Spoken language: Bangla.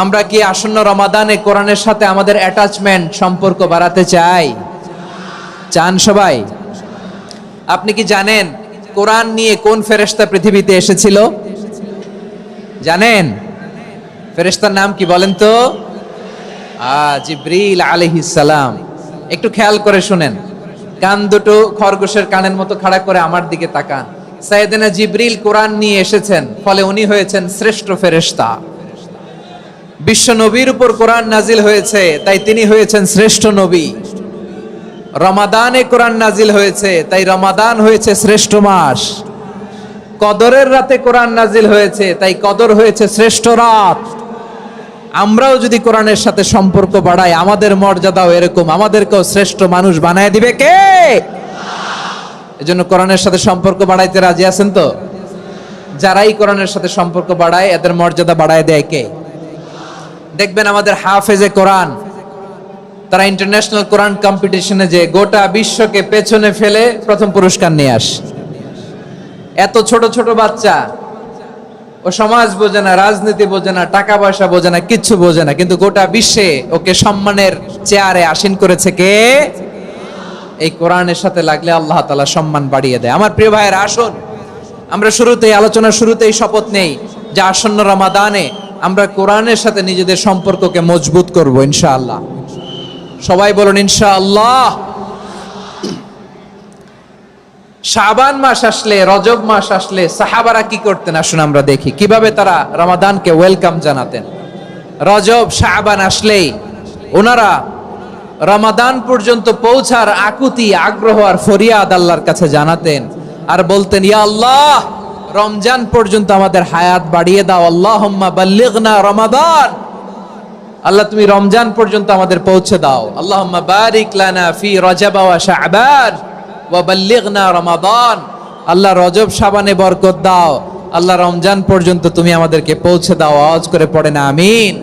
আমরা কি আসন্ন রমাদানে কোরআনের সাথে আমাদের অ্যাটাচমেন্ট সম্পর্ক বাড়াতে চাই? চান সবাই? আপনি কি জানেন কোরআন নিয়ে কোন ফেরেশতা পৃথিবীতে এসেছিল? জানেন? ফেরেশতার নাম কি বলেন তো? জিবরিল আলাইহিস সালাম। একটু খেয়াল করে শুনেন, কান দুটো খরগোশের কানের মতো খাড়া করে আমার দিকে তাকান। সাইয়েদনা জিবরিল কোরআন নিয়ে এসেছেন, ফলে উনি হয়েছেন শ্রেষ্ঠ ফেরেশতা। বিশ্ব নবীর উপর কোরআন নাজিল হয়েছে, তাই তিনি হয়েছেন শ্রেষ্ঠ নবী। রমাদানে কোরআন নাজিল হয়েছে, তাই রমাদান হয়েছে শ্রেষ্ঠ মাস। কদরের রাতে কোরআন নাজিল হয়েছে, তাই কদর হয়েছে শ্রেষ্ঠ রাত। আমরাও যদি কোরআনের সাথে সম্পর্ক বাড়াই, আমাদের মর্যাদাও এরকম, আমাদেরকেও শ্রেষ্ঠ মানুষ বানায় দিবে কে? এজন্য কোরআনের সাথে সম্পর্ক বাড়াইতে রাজি আছেন তো? যারাই কোরআনের সাথে সম্পর্ক বাড়ায়, এদের মর্যাদা বাড়ায় দেয় কে? দেখবেন আমাদের হাফেজে কোরআন, তারা ইন্টারন্যাশনাল কোরআন কম্পিটিশনে যে গোটা বিশ্বকে পেছনে ফেলে প্রথম পুরস্কার নিয়ে আসে। এত ছোট ছোট বাচ্চা, ও সমাজ বোঝে না, রাজনীতি বোঝে না, টাকা পয়সা বোঝে না, কিচ্ছু বোঝে না, কিন্তু গোটা বিশ্বে ওকে সম্মানের চেয়ারে আসীন করেছে কে? এই কোরআনের সাথে লাগলে আল্লাহ তাআলা সম্মান বাড়িয়ে দেয়। আমার প্রিয় ভাইয়েরা, আসুন আমরা আলোচনার শুরুতেই শপথ নেই যে আসন্ন রমাদানে আমরা কোরআনের সাথে নিজেদের সম্পর্ককে মজবুত করব ইনশাআল্লাহ। সবাই বলুন ইনশাআল্লাহ। শাবান মাস আসলে, রজব মাস আসলে সাহাবারা কি করতেন? আসুন আমরা দেখি কিভাবে তারা রমাদানকে ওয়েলকাম জানাতেন। রজব শাবান আসলেই ওনারা রমাদান পর্যন্ত পৌঁছার আকুতি, আগ্রহ আর ফরিয়াদ আল্লাহর কাছে জানাতেন আর বলতেন, ইয়া আল্লাহ, রমজান পর্যন্ত আমাদের হায়াত বাড়িয়ে দাও। আল্লাহুম্মা বাল্লিগনা রমাদান, আল্লাহ তুমি রমজান পর্যন্ত আমাদের পৌঁছে দাও। আল্লাহুম্মা বারিক লানা ফি রজব ওয়া শাবান ওয়া বাল্লিগনা রমাদান, আল্লাহ রজব শাবানে বরকত দাও, আল্লাহ রমজান পর্যন্ত তুমি আমাদেরকে পৌঁছে দাও। আওয়াজ করে পড়েন আমিন।